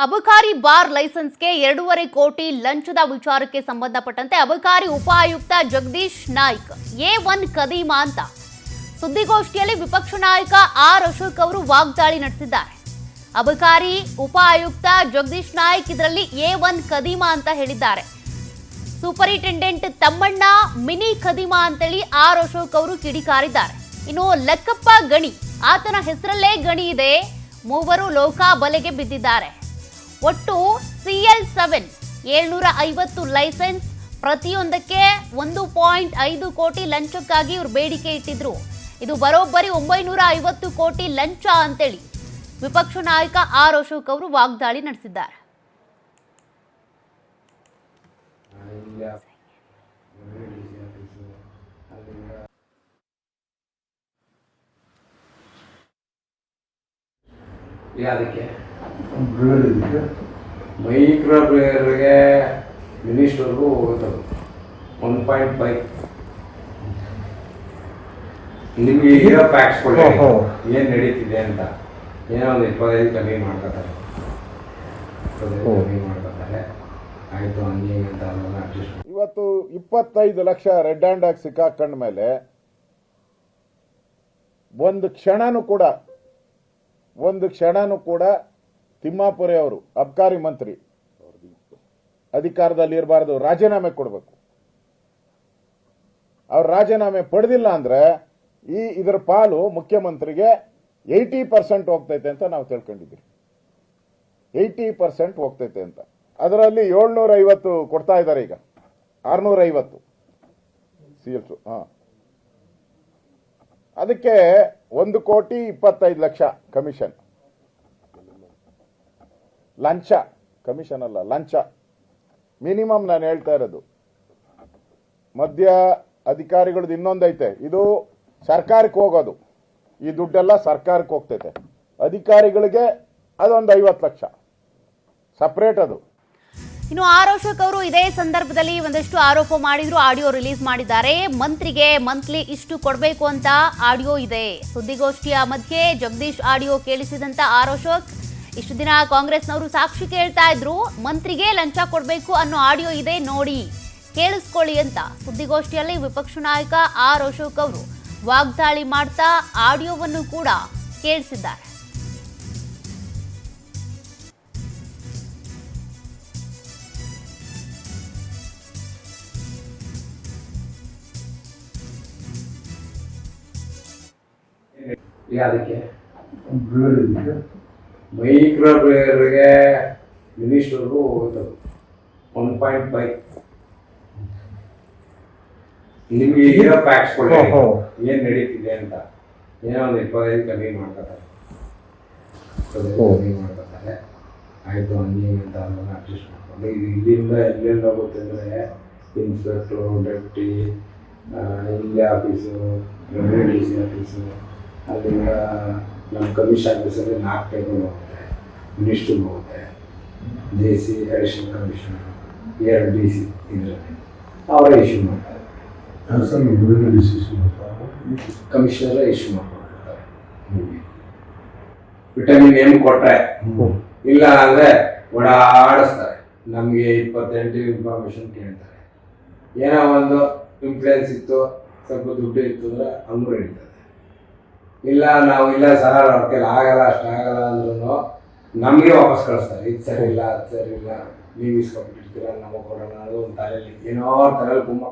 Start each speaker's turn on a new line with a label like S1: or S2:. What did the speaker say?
S1: ಅಬಕಾರಿ ಬಾರ್ ಲೈಸೆನ್ಸ್ಗೆ 2.5 ಕೋಟಿ ಲಂಚದ ವಿಚಾರಕ್ಕೆ ಸಂಬಂಧಪಟ್ಟಂತೆ ಅಬಕಾರಿ ಉಪ ಆಯುಕ್ತ ಜಗದೀಶ್ ನಾಯ್ಕ್ ಎ1 ಕದೀಮಾ ಅಂತ ಸುದ್ದಿಗೋಷ್ಠಿಯಲ್ಲಿ ವಿಪಕ್ಷ ನಾಯಕ ಆರ್ ಅಶೋಕ್ ಅವರು ವಾಗ್ದಾಳಿ ನಡೆಸಿದ್ದಾರೆ. ಅಬಕಾರಿ ಉಪ ಆಯುಕ್ತ ಜಗದೀಶ್ ನಾಯ್ಕ್ ಇದರಲ್ಲಿ ಎ1 ಕದೀಮಾ ಅಂತ ಹೇಳಿದ್ದಾರೆ. ಸೂಪರಿಂಟೆಂಡೆಂಟ್ ತಮ್ಮಣ್ಣ ಮಿನಿ ಕದೀಮಾ ಅಂತೇಳಿ ಆರ್ ಅಶೋಕ್ ಅವರು ಕಿಡಿಕಾರಿದ್ದಾರೆ. ಇನ್ನು ಲೆಕ್ಕಪ್ಪ ಗಣಿ, ಆತನ ಹೆಸರಲ್ಲೇ ಗಣಿ ಇದೆ. ಮೂವರು ಲೋಕಾ ಬಲೆಗೆ ಬಿದ್ದಿದ್ದಾರೆ. ಒಟ್ಟು CL7 750 ಲೈಸೆನ್ಸ್, ಪ್ರತಿಯೊಂದಕ್ಕೆ 1.5 ಕೋಟಿ ಲಂಚಕ್ಕಾಗಿ ಇವರು ಬೇಡಿಕೆ ಇಟ್ಟಿದ್ರು. ಇದು ಬರೋಬ್ಬರಿ 950 ಕೋಟಿ ಲಂಚ ಅಂತೇಳಿ ವಿಪಕ್ಷ ನಾಯಕ ಆರ್ ಅಶೋಕ್ ಅವರು ವಾಗ್ದಾಳಿ ನಡೆಸಿದ್ದಾರೆ.
S2: ಅದಕ್ಕೆ ಮೈಕ್ರೋ ಬ್ಲೇಯರ್ಗೆ ಮಿನಿಸ್ಟರ್ಗೂ ಹೋಗ್ತದೆ 1.5. ನಿಮಗೆ ಇರೋ ಪ್ಯಾಕ್ಸ್ ಏನು ನಡೀತಿದೆ ಅಂತ ಏನೋ ಒಂದು 25 ಕಮ್ಮಿ ಮಾಡ್ಕೊತಾರೆ, ಆಯಿತು ಹಂಗೆ ಅಂತ ಅಡ್ಜಸ್ಟ್.
S3: ಇವತ್ತು 25 ಲಕ್ಷ ರೆಡ್ ಹ್ಯಾಂಡ್ ಆಗಿ ಸಿಕ್ಕಾಕೊಂಡ ಮೇಲೆ ಒಂದು ಕ್ಷಣನೂ ಕೂಡ ತಿಮ್ಮಾಪುರಿ ಅವರು ಅಬಕಾರಿ ಮಂತ್ರಿ ಅಧಿಕಾರದಲ್ಲಿ ಇರಬಾರದು, ರಾಜೀನಾಮೆ ಕೊಡಬೇಕು. ಅವ್ರು ರಾಜೀನಾಮೆ ಪಡೆದಿಲ್ಲ ಅಂದ್ರೆ ಇದರ ಪಾಲು ಮುಖ್ಯಮಂತ್ರಿಗೆ 80% ಹೋಗ್ತೈತೆ ಅಂತ ನಾವು ತಿಳ್ಕೊಂಡಿದ್ದೀವಿ. 80% ಹೋಗ್ತೈತೆ ಅಂತ. ಅದರಲ್ಲಿ 750 ಕೊಡ್ತಾ ಇದ್ದಾರೆ, ಈಗ 650 CL2. ಅದಕ್ಕೆ 1.25 ಲಕ್ಷ ಕಮಿಷನ್, ಲಂಚ. ಕಮಿಷನ್ ಅಲ್ಲ, ಲಂಚ ಮಿನಿಮಮ್. ನಾನು ಹೇಳ್ತಾ ಇರೋದು ಮಧ್ಯ ಅಧಿಕಾರಿಗಳದ್ದು ಇನ್ನೊಂದೈತೆ, ಇದು ಸರ್ಕಾರಕ್ಕೆ ಹೋಗೋದು. ಈ ದುಡ್ಡೆಲ್ಲ ಸರ್ಕಾರಕ್ಕೆ ಹೋಗ್ತೈತೆ. ಅಧಿಕಾರಿಗಳಿಗೆ ಅದೊಂದು 50 ಲಕ್ಷ ಸಪರೇಟ್ ಅದು.
S1: ಇನ್ನು ಆರ್ ಅಶೋಕ್ ಅವರು ಇದೇ ಸಂದರ್ಭದಲ್ಲಿ ಒಂದಷ್ಟು ಆರೋಪ ಮಾಡಿದ್ರು, ಆಡಿಯೋ ರಿಲೀಸ್ ಮಾಡಿದ್ದಾರೆ. ಮಂತ್ರಿಗೆ ಮಂತ್ಲಿ ಇಷ್ಟು ಕೊಡಬೇಕು ಅಂತ ಆಡಿಯೋ ಇದೆ. ಸುದ್ದಿಗೋಷ್ಠಿಯ ಮಧ್ಯೆ ಜಗದೀಶ್ ಆಡಿಯೋ ಕೇಳಿಸಿದಂತ ಆರ್ ಅಶೋಕ್, ಇಷ್ಟು ದಿನ ಕಾಂಗ್ರೆಸ್ನವರು ಸಾಕ್ಷಿ ಕೇಳ್ತಾ ಇದ್ರು, ಮಂತ್ರಿಗೆ ಲಂಚ ಕೊಡಬೇಕು ಅನ್ನೋ ಆಡಿಯೋ ಇದೆ, ನೋಡಿ ಕೇಳಿಸ್ಕೊಳ್ಳಿ ಅಂತ ಸುದ್ದಿಗೋಷ್ಠಿಯಲ್ಲಿ ವಿಪಕ್ಷ ನಾಯಕ ಆರ್ ಅಶೋಕ್ ಅವರು ವಾಗ್ದಾಳಿ ಮಾಡ್ತಾ ಆಡಿಯೋವನ್ನು ಕೂಡ ಕೇಳಿಸಿದ್ದಾರೆ.
S2: ಅದಕ್ಕೆ ಮೈಕ್ರೋ ಬ್ಲೇಯರ್ಗೆ ಮಿನಿಸ್ಟರ್ಗೂ ಹೋಗ್ತದೆ 1.5. ನಿಮಗೆ ಇರೋ ಪ್ಯಾಕ್ಸ್ ಏನು ನಡೀತಿದೆ ಅಂತ ಏನೋ ಒಂದು 25 ಕಮ್ಮಿ ಮಾಡ್ಕೊತಾರೆ, ಆಯಿತು ಹಂಗೆ ಅಂತ ಅಡ್ಜಸ್ಟ್ ಮಾಡ್ಕೊಂಡು. ಇದು ಇಲ್ಲಿಂದ ಎಲ್ಲೆಲ್ಲಿ ಹೋಗುತ್ತೆ ಅಂದರೆ ಇನ್ಸ್ಪೆಕ್ಟ್ರು, ಡೆಪ್ಟಿ, ಇಲ್ಲೇ ಆಫೀಸು, ರೆವಿನ್ಯೂ ಆಫೀಸು, ಅಲ್ಲಿಂದ ನಮ್ಮ ಕಮಿಷನ್ ಆಫೀಸಲ್ಲಿ 4 ಟೈಮ್ಗಳು ಹೋಗುತ್ತೆ, ಮಿನಿಸ್ಟ್ರಿಗೆ ಹೋಗುತ್ತೆ, JC ಅಡಿಷನಲ್ ಕಮಿಷನರ್, 2 DC ಇದರಲ್ಲಿ ಅವರೇ ಇಶ್ಯೂ ಮಾಡ್ತಾರೆ. ಕಮಿಷನರೇ ಇಶ್ಯೂ ಮಾಡ್ಕೊಳ್ತಾರೆ. ವಿಟಮಿನ್ M ಕೊಟ್ಟರೆ ಇಲ್ಲ ಅಂದರೆ ಓಡಾಡಿಸ್ತಾರೆ. ನಮಗೆ 28 ಇನ್ಫಾರ್ಮೇಶನ್ ಕೇಳ್ತಾರೆ. ಏನೋ ಒಂದು ಇನ್ಫ್ಲೂಯೆನ್ಸ್ ಇತ್ತು, ಸ್ವಲ್ಪ ದುಡ್ಡು ಇತ್ತು ಅಂದರೆ ಹಂಗೂ ನಡೀತದೆ. ಇಲ್ಲ ನಾವು ಇಲ್ಲ ಸರ್ ಅವ್ರ ಕೈಲಿ ಆಗಲ್ಲ, ಅಷ್ಟಾಗಲ್ಲ ಅಂದ್ರೂ ನಮಗೆ ವಾಪಸ್ ಕಳಿಸ್ತಾರೆ. ಇದು ಸರಿ ಇಲ್ಲ, ಅದು ಸರಿ ಇಲ್ಲ, ನೀವು ಇಸ್ಕೊಂಡ್ಬಿಟ್ಟಿರ್ತೀರ, ನಮಗೆ ಕೊಡೋಣ ಅನ್ನೋದು ಒಂದು ತಲೆಯಲ್ಲಿ ಏನೋ ತಲೆಯಲ್ಲಿ ಗುಮ್ಮ.